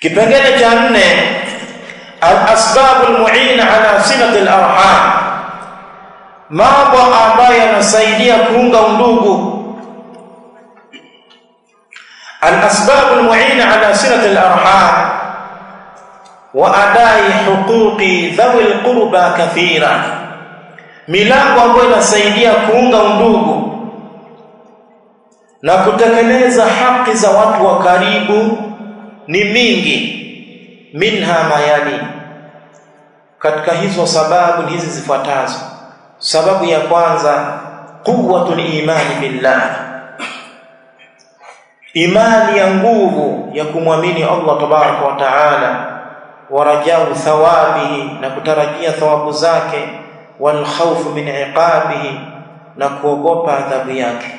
Kipengele cha 4, al-asbab al-mu'ina ala silati al-arham, mambo ambayo yanasaidia kuunga undugu. Al-asbab al-mu'ina ala silati al-arham wa adai huquqi dhawi al-qurba kathira, milango ambayo inasaidia kuunga undugu na kutekeleza haki za watu wa karibu ni mingi. Minha mayali, katika hizo sababu hizi zifuatazo. Sababu ya kwanza, quwwatul imani billah, imani ya nguvu ya kumwamini Allah tabaraka wa taala, wa rajau thawabihi, na kutarajia thawabu zake, wal khawfu min iqabihi, na kuogopa adhabu yake.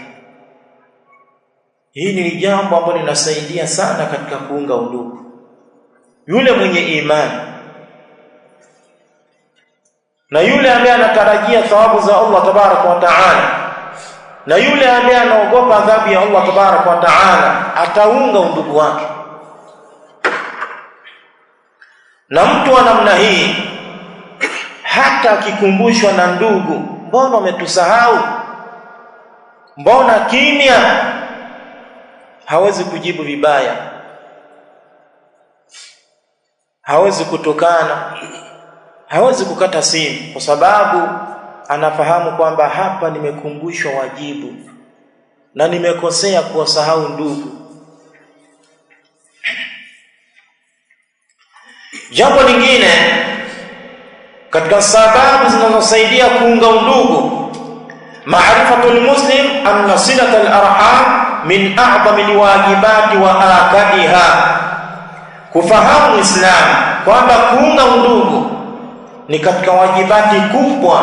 Hili ni jambo ambalo linasaidia sana katika kuunga undugu. Yule mwenye imani na yule ambaye anatarajia thawabu za Allah tabaraka wa taala na yule ambaye anaogopa adhabu ya Allah tabaraka wa taala ataunga undugu wake. Na mtu wa namna hii hata akikumbushwa na ndugu, mbona umetusahau, mbona kimya, hawezi kujibu vibaya, hawezi kutokana, hawezi kukata simu, kwa sababu anafahamu kwamba hapa nimekumbushwa wajibu na nimekosea kuwasahau ndugu. Jambo lingine katika sababu zinazosaidia kuunga undugu, ma'rifatul muslim anna silatal arham min a'zami alwajibati wa akadiha, kufahamu Islam kwamba kuunga undugu ni katika wajibati kubwa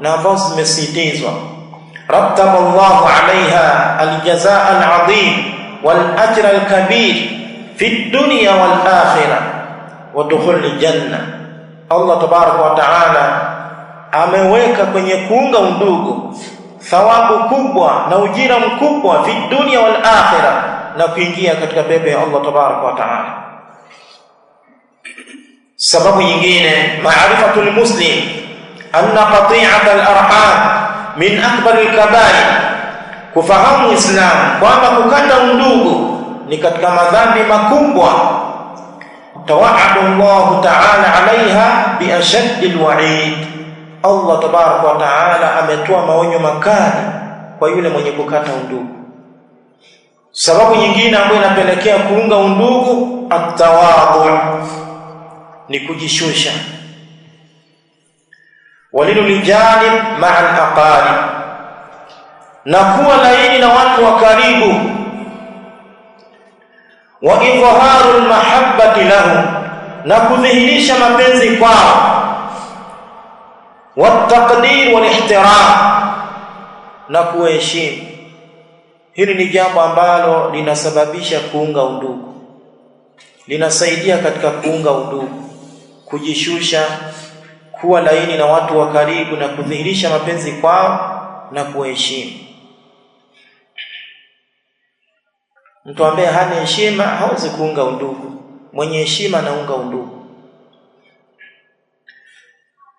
na ambazo zimesitizwa. Rattaballahu alaiha aljazaa alazim wal ajra alkabir fi dunya wal akhirah wa dukhul aljanna. Allah tabaraka wa taala ameweka kwenye kuunga undugu thawabu kubwa na ujira mkubwa fi dunya wal akhirah, na kuingia katika pepo ya Allah tabaraka wa taala. Sababu nyingine, ma'rifatul muslim anna qati'atal arham min akbar al-kaba'ir, kufahamu Islam kwamba kukata undugu ni katika madhambi makubwa. Tawa'ada Allah ta'ala 'alayha bi ashaddil wa'id, Allah tabaraka wa taala ametoa maonyo makali kwa yule mwenye kukata undugu. Sababu nyingine ambayo inapelekea kuunga undugu, at-tawadhu, ni kujishusha. Walilul janib ma'al aqarib, na kuwa laini na watu wa karibu. Wa idharul mahabbati lahum, na kudhihirisha mapenzi kwao. Wa taqdir wal ihtiram, na kuheshimu. Hili ni jambo ambalo linasababisha kuunga undugu, linasaidia katika kuunga undugu, kujishusha, kuwa laini na watu wa karibu, na kudhihirisha mapenzi kwao na kuheshimu. Mtu ambaye hana heshima hawezi kuunga undugu, mwenye heshima anaunga undugu.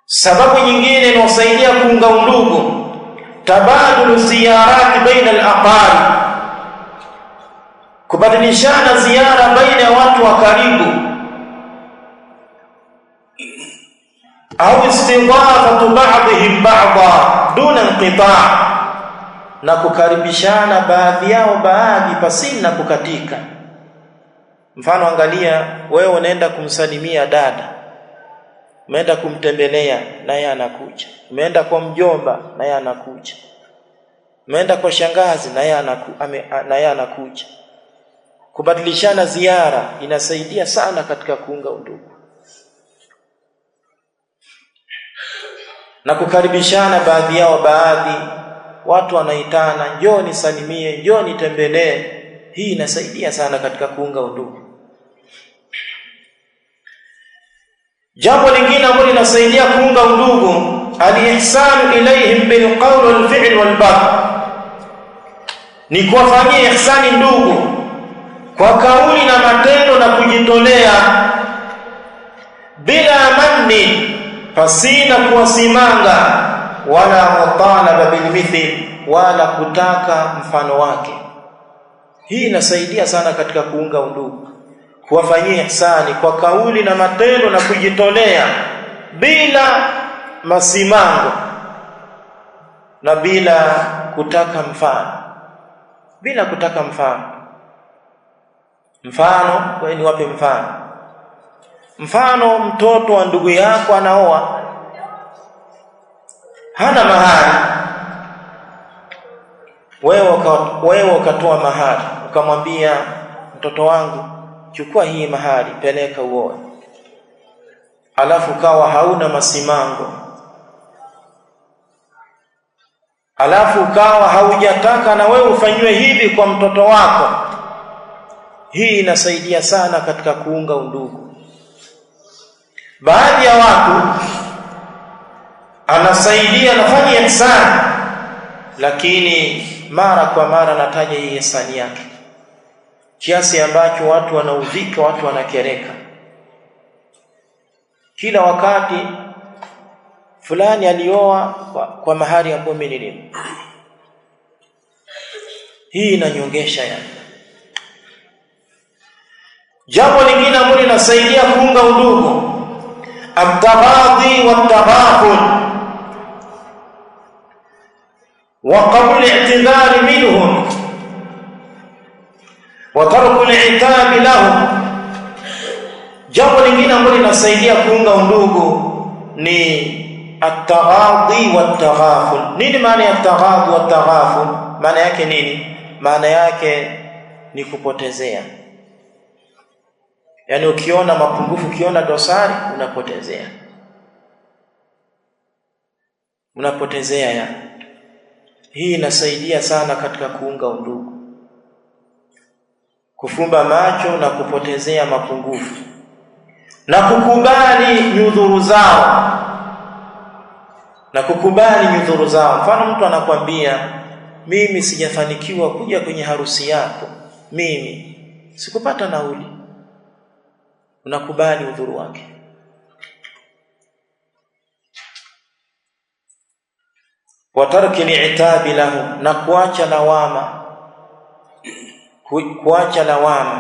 Sababu nyingine inayosaidia kuunga undugu, tabadulu ziyarati baina al-aqarib, kubadilishana ziara baina ya watu wa karibu, au istidafatu ba'dihim ba'dha duna inqita', na kukaribishana baadhi yao baadhi pasina kukatika. Mfano, angalia, wewe unaenda kumsalimia dada, umeenda kumtembelea naye anakuja, umeenda kwa mjomba naye anakuja, umeenda kwa shangazi naye anakuja. Kubadilishana ziara inasaidia sana katika kuunga undugu, na kukaribishana baadhi yao baadhi. Watu wanaitana, njoo nisalimie, njoo nitembelee. Hii inasaidia sana katika kuunga undugu. Jambo lingine ambalo linasaidia kuunga undugu, al-ihsanu ilayhim bil qawl wal fi'l wal batil, ni kuwafanyia ihsani ndugu kwa kauli na matendo na kujitolea. pasina kuwasimanga, wala mutalaba bilmithil, wala kutaka mfano wake. Hii inasaidia sana katika kuunga undugu, kuwafanyia ihsani kwa kauli na matendo na kujitolea bila masimango na bila kutaka mfano. Bila kutaka mfano kwa ni wape mfano mtoto wa ndugu yako anaoa, hana mahari, wewe ukatoa mahari, ukamwambia mtoto wangu chukua hii mahari peleka uoe, alafu kawa hauna masimango, alafu kawa haujataka na wewe ufanywe hivi kwa mtoto wako. Hii inasaidia sana katika kuunga undugu. Baadhi ya watu anasaidia, anafanya ihsani, lakini mara kwa mara nataja hii ihsani yake, kiasi ambacho watu wanaudhika, watu wanakereka. Kila wakati fulani alioa kwa mahari ambayo mimi nilimpa. Hii inanyongesha yani. Jambo lingine ambalo linasaidia kuunga undugu, at-taghadhi wat-taghaful wa qabul i'tidhari minhum wa tarku al-'itab lahum. Jambo lingine ambalo linasaidia kuunga undugu ni at-taghadhi wat-taghaful. Nini maana ya at-taghadhi wat-taghaful? Maana yake nini? Maana yake ni kupotezea. Yani ukiona mapungufu, ukiona dosari, unapotezea ya. Hii inasaidia sana katika kuunga undugu, kufumba macho na kupotezea mapungufu na kukubali nyudhuru zao. Mfano mtu anakuambia mimi sijafanikiwa kuja kwenye harusi yako, mimi sikupata nauli, unakubali udhuru wake. Wa tarki li'tabi lahu, na kuacha lawama.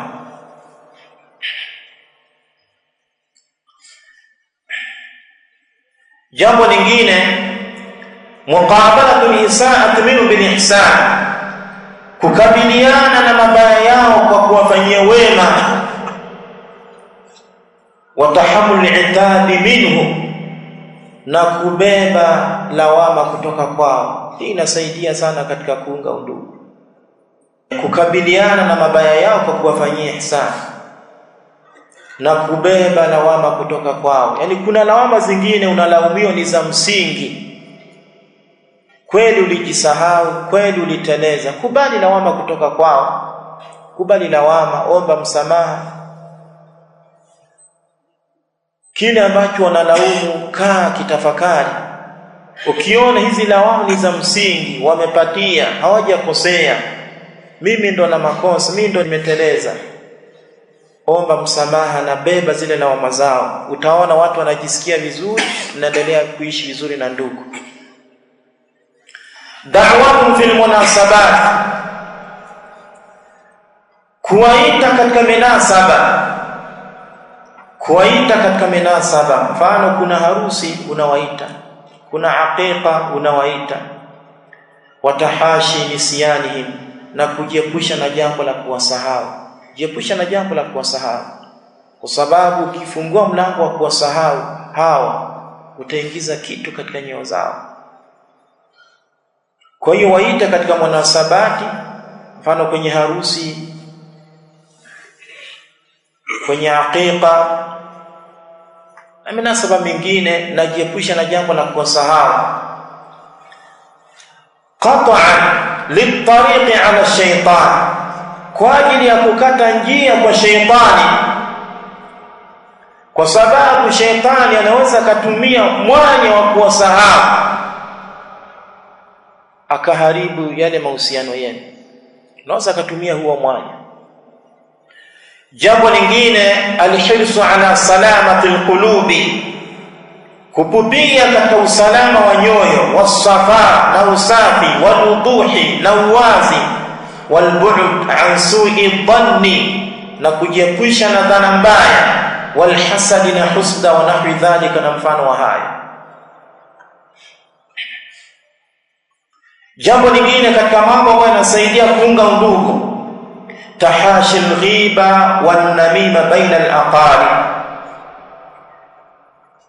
Jambo lingine, muqabalatu al-isaa'ati minhu bil ihsan, kukabiliana na mabaya yao kwa kuwafanyia wema. Wa tahammul al-'itabi minhu, na kubeba lawama kutoka kwao. Hii inasaidia sana katika kuunga undugu, kukabiliana na mabaya yao kwa kuwafanyia ihsan na kubeba lawama kutoka kwao. Yani kuna lawama zingine unalaumiwa ni za msingi, kweli ulijisahau, kweli uliteleza, kubali lawama kutoka kwao, kubali lawama, omba msamaha. Kile ambacho wanalaumu, kaa kitafakari. Ukiona hizi lawama ni za msingi, wamepatia, hawajakosea, mimi ndo na makosa, mimi ndo nimeteleza, omba msamaha na beba zile lawama zao. Utaona watu wanajisikia vizuri, naendelea kuishi vizuri na ndugu. Da'watun fil munasabat, kuwaita katika minasaba. Mfano kuna harusi unawaita, kuna aqiqa unawaita. Watahashi nisyanihim, na kujiepusha na jambo la kuwasahau. Jiepusha na jambo la kuwasahau, kwa sababu ukifungua mlango wa kuwasahau hawa, utaingiza kitu katika nyoyo zao. Kwa hiyo waita katika munasabati, mfano kwenye harusi, kwenye aqiqa na minasaba mingine, na jiepusha na jambo la kuwasahau. Qat'an litariqi ala shaytan, kwa ajili ya kukata njia kwa shaytani, kwa sababu shaytani anaweza kutumia mwanya wa kuwasahau akaharibu yale mahusiano yenu, anaweza kutumia huo mwanya. Jambo lingine, alhirsu ala salamati alqulubi, kupupia katika usalama wa nyoyo, wasafa na usafi, waluduhi na uwazi, walbu'd an su'i dhanni na kujiepusha na dhana mbaya, walhasadi na husda wa nahwi dhalika na mfano wa haya. Jambo lingine katika mambo ambayo yanasaidia kuunga undugu, tahashi alghiba wan namima baina alaqarib,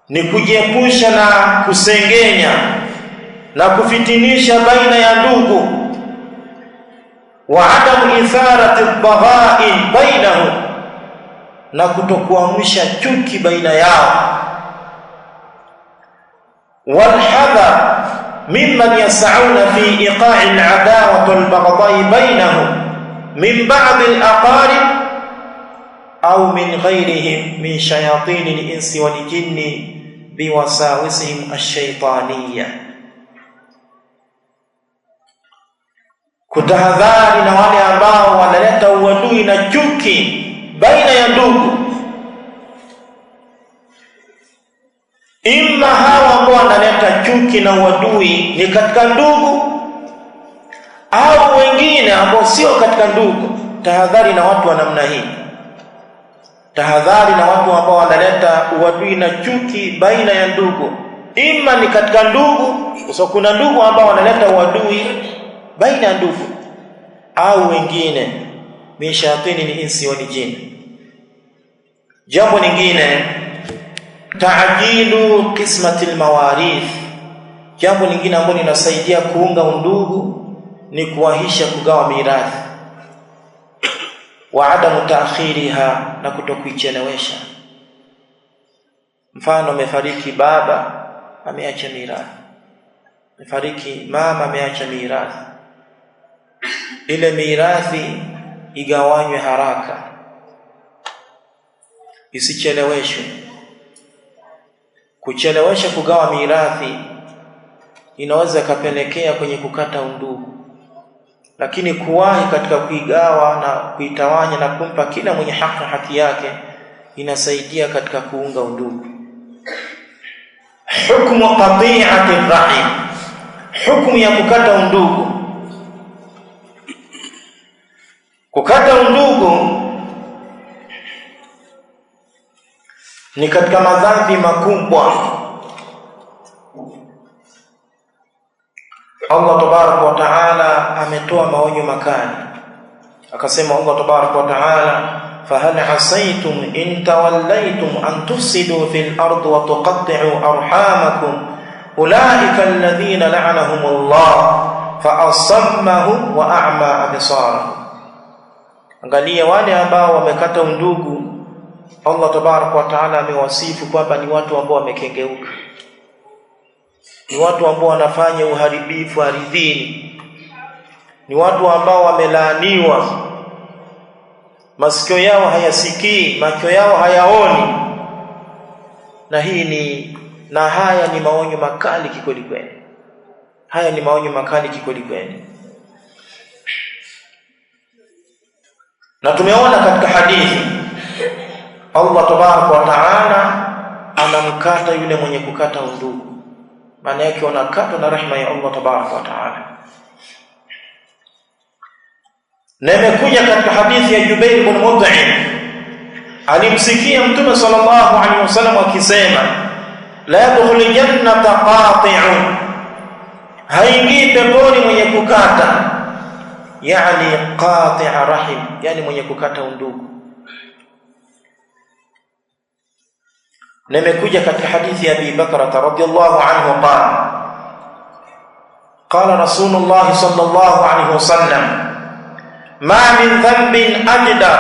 ni kujiepusha na kusengenya na kufitinisha baina ya ndugu, wa adam itharati adh-dhaghain bainahum, na kutokuamsha chuki baina yao, wal hadar mimman yas'auna fi iqa'i al-'adawati wal-baghdha'i bainahum min ba'd al-aqarib au min ghayrihim min shayatin al-insi wal-jinni biwasawisihim ash-shaytaniyya. Kutahadhari na wale ambao wanaleta uadui na chuki baina ya ndugu, imma hawa ambao wanaleta chuki na uadui ni katika ndugu au wengine ambao sio katika ndugu. Tahadhari na watu wa namna hii, tahadhari na watu ambao wanaleta uadui na chuki baina ya ndugu, imma ni katika ndugu, kwa kuna ndugu ambao wanaleta uadui baina ya ndugu, au wengine min shayatini al-insi wal jinn. Jambo lingine, ta'jilu qismati al-mawarith. Jambo lingine ambalo linasaidia kuunga undugu ni kuwahisha kugawa mirathi, wa adamu ta'khiriha, na kutokuichelewesha. Mfano, amefariki baba, ameacha mirathi, amefariki mama, ameacha mirathi, ile mirathi igawanywe haraka, isicheleweshwe. Kuchelewesha kugawa mirathi inaweza kapelekea kwenye kukata undugu, lakini kuwahi katika kuigawa na kuitawanya na kumpa kila mwenye haki yake inasaidia katika kuunga undugu. Hukumu qati'ati rahim, hukumu ya kukata undugu. Kukata undugu ni katika madhambi makubwa. Allah tabaraka wa taala ametoa maonyo makali, akasema Allah tabaraka wa taala, fahal asaytum in tawallaytum an tufsidu fil ardi wa tuqatti'u arhamakum ulaika alladhina la'anahumullah fa asammahum wa a'ma absarahum. Angalia wale ambao wamekata undugu, Allah tabaraka wa taala amewasifu kwamba ni watu ambao wamekengeuka, ni watu ambao wanafanya uharibifu ardhini, ni watu ambao wamelaaniwa, masikio yao hayasikii, macho yao hayaoni. Na haya ni maonyo makali kikweli kweli. Haya ni maonyo makali kikweli kweli. Na tumeona katika hadithi Allah tabaraka wa taala anamkata yule mwenye kukata undugu, maana yake wanakata na rahma ya Allah tabaraka wa taala. Na imekuja katika hadithi ya Jubair ibn Mut'im, alimsikia Mtume sallallahu alaihi wasallam akisema, la yadkhulul jannata qati'un, haingii peponi mwenye kukata, yani qati'a rahim, yani mwenye kukata undugu. Na imekuja katika hadithi ya Abi Bakr radhiyallahu anhu qala Rasulullah sallallahu alaihi wasallam, ma min dhanbin ajda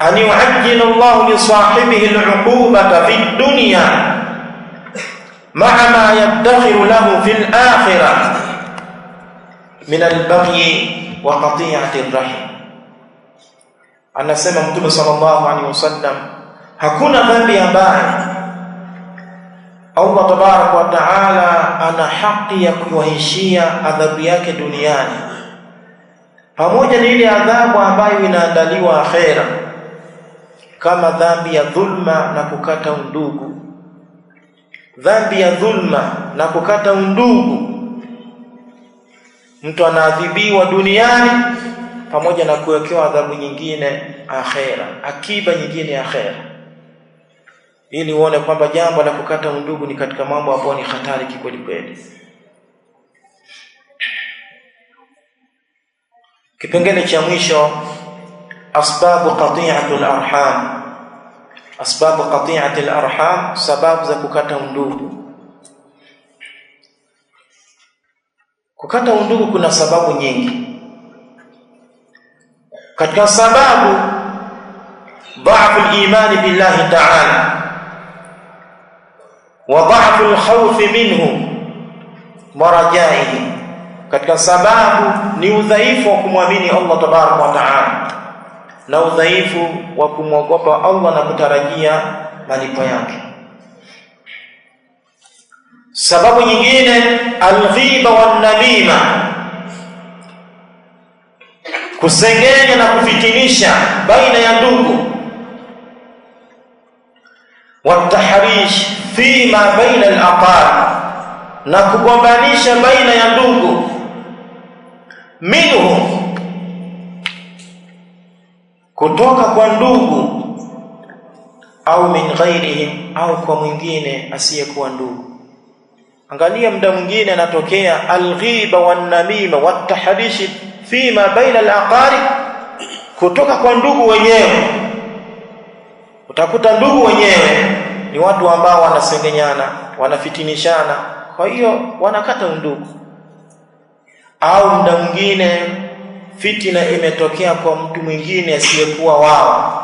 an yu'ajjila Allah li sahibihi al-'uqubata fi ad-dunya ma'a ma yadkhiru lahu fi al-akhirah min al-baghi wa qati'ati ar-rahim. Anasema Mtume sallallahu alaihi wasallam, hakuna dhambi ambayo Allah tabaraka wa taala ana haki ya kuwahishia adhabu yake duniani, pamoja na ile adhabu ambayo inaandaliwa akhera, kama dhambi ya dhulma na kukata undugu, dhambi ya dhulma na kukata undugu, mtu anaadhibiwa duniani pamoja na kuwekewa adhabu nyingine akhera, akiba nyingine akhera, ili uone kwamba jambo la kukata undugu ni katika mambo ambayo ni hatari kikweli kweli. Kipengele cha mwisho, asbabu qati'atul arham. Asbabu qati'atil arham, sababu za kukata undugu. Kukata undugu kuna sababu nyingi. Katika sababu, dha'ful imani billahi ta'ala wa dha'ful khawfi minhu wa rajaihi. Katika sababu ni udhaifu wa kumwamini Allah tabaraka wa ta'ala na udhaifu wa kumwogopa Allah na kutarajia malipo yake. Sababu nyingine, alghiba wan namima, kusengenya na kufitinisha baina ya ndugu, watahrish fima baina al-aqarib, na kugombanisha baina ya ndugu, minhu, kutoka kwa ndugu, au min ghairihim, au kwa mwingine asiyekuwa ndugu. Angalia, muda mwingine anatokea alghiba wan namima watahrish fima baina al-aqarib, kutoka kwa ndugu wenyewe. Utakuta ndugu wenyewe ni watu ambao wanasengenyana, wanafitinishana, kwa hiyo wanakata undugu. Au muda mwingine fitina imetokea kwa mtu mwingine asiyekuwa wao,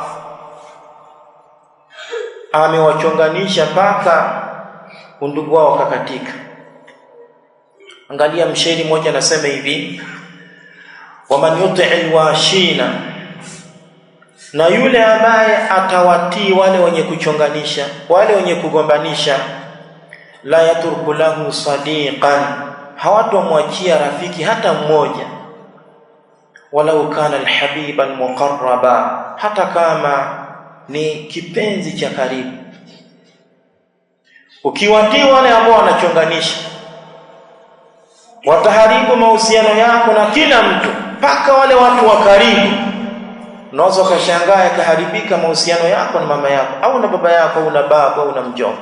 amewachonganisha mpaka undugu wao kakatika. Angalia, mshairi mmoja anasema hivi, waman yuti'il washina, na yule ambaye atawatii wale wenye kuchonganisha, wale wenye kugombanisha, la yatruku lahu sadiqan, hawatomwachia rafiki hata mmoja, walau kana alhabiba almuqarraba, hata kama ni kipenzi cha karibu. Ukiwatii wale ambao wanachonganisha, wataharibu mahusiano yako na kila mtu, mpaka wale watu wa karibu. Unaweza ukashangaa yakaharibika mahusiano yako na mama yako, au na baba yako, au na baba, au na mjomba.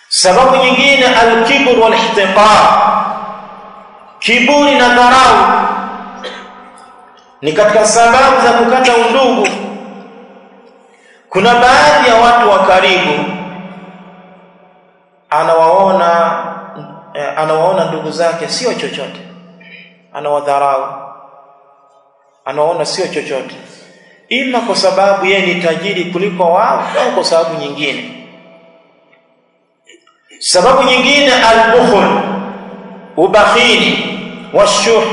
Sababu nyingine, al-kibr wal-ihtiqar, kiburi na dharau, ni katika sababu za kukata undugu. Kuna baadhi ya watu wa karibu anawaona ndugu zake sio chochote, anawadharau, anaona sio chochote, ima kwa sababu yeye ni tajiri kuliko wao, au kwa sababu nyingine. Sababu nyingine, al-bukhl, ubakhili, washuh,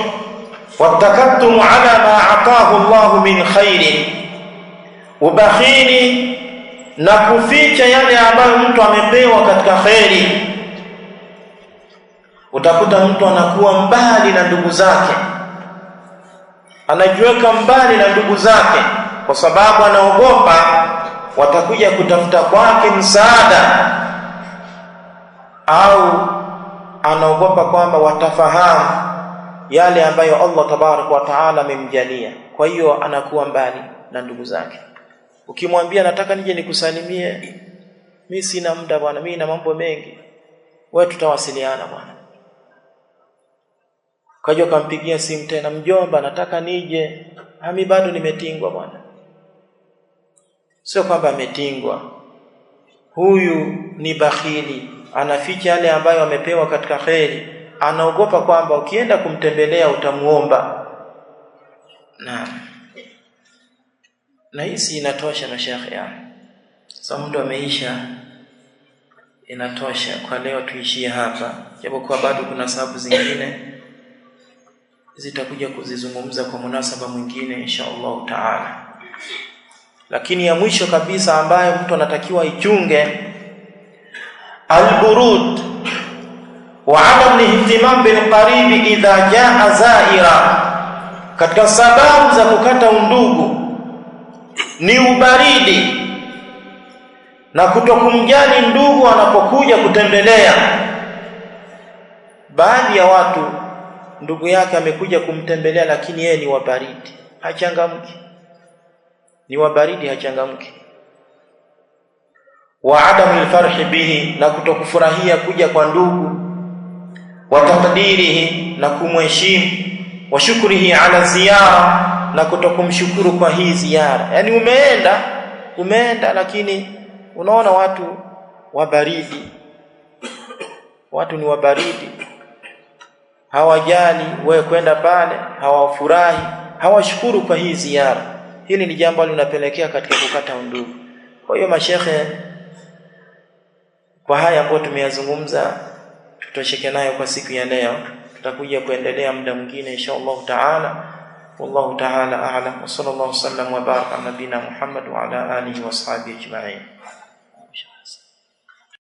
watakattum ala ma ataahu Allah min khairin, ubakhili na kuficha yale ambayo mtu amepewa katika khairi. Utakuta mtu anakuwa mbali na ndugu zake, anajiweka mbali na ndugu zake kwa sababu anaogopa watakuja kutafuta kwake msaada, au anaogopa kwamba watafahamu yale ambayo Allah tabaraka wa taala amemjalia. Kwa hiyo anakuwa mbali na ndugu zake. Ukimwambia nataka nije nikusalimie, mimi sina muda bwana, mimi na mambo mengi, wewe tutawasiliana bwana. Kaja kampigia simu tena, mjomba nataka nije, mimi bado nimetingwa bwana. Sio kwamba ametingwa, huyu ni bakhili, anaficha yale ambayo amepewa katika khairi, anaogopa kwamba ukienda kumtembelea utamuomba. Na hisi inatosha mashekhe ya. Sasa muda umeisha, inatosha kwa leo, tuishie hapa. Japokuwa bado kuna sababu zingine zitakuja kuzizungumza kwa munasaba mwingine insha Allah taala. Lakini ya mwisho kabisa ambayo mtu anatakiwa ichunge, al-burud wa adam ihtimam bil qarib idha jaa zaira. Katika sababu za kukata undugu ni ubaridi na kutokumjali ndugu anapokuja kutembelea. Baadhi ya watu ndugu yake amekuja kumtembelea, lakini yeye ni wa baridi, hachangamki, ni wa baridi, hachangamki. Wa adamu alfarhi bihi, na kutokufurahia kuja kwa ndugu. Wa taqdirihi, na kumheshimu. Wa shukrihi ala ziyara, na kutokumshukuru kwa hii ziara. Yani umeenda lakini unaona watu wa baridi, watu ni wa baridi, hawajali wewe kwenda pale, hawafurahi, hawashukuru kwa hii ziara. Hili ni jambo linapelekea katika kukata undugu. Kwa hiyo mashekhe, kwa haya ambayo tumeyazungumza tutosheke nayo kwa siku ya leo. Tutakuja kuendelea muda mwingine inshallah taala. Wallahu taala a'lam. Wa sallallahu sallam wa baraka ala nabina Muhammad wa ala alihi wa sahbihi ajma'in.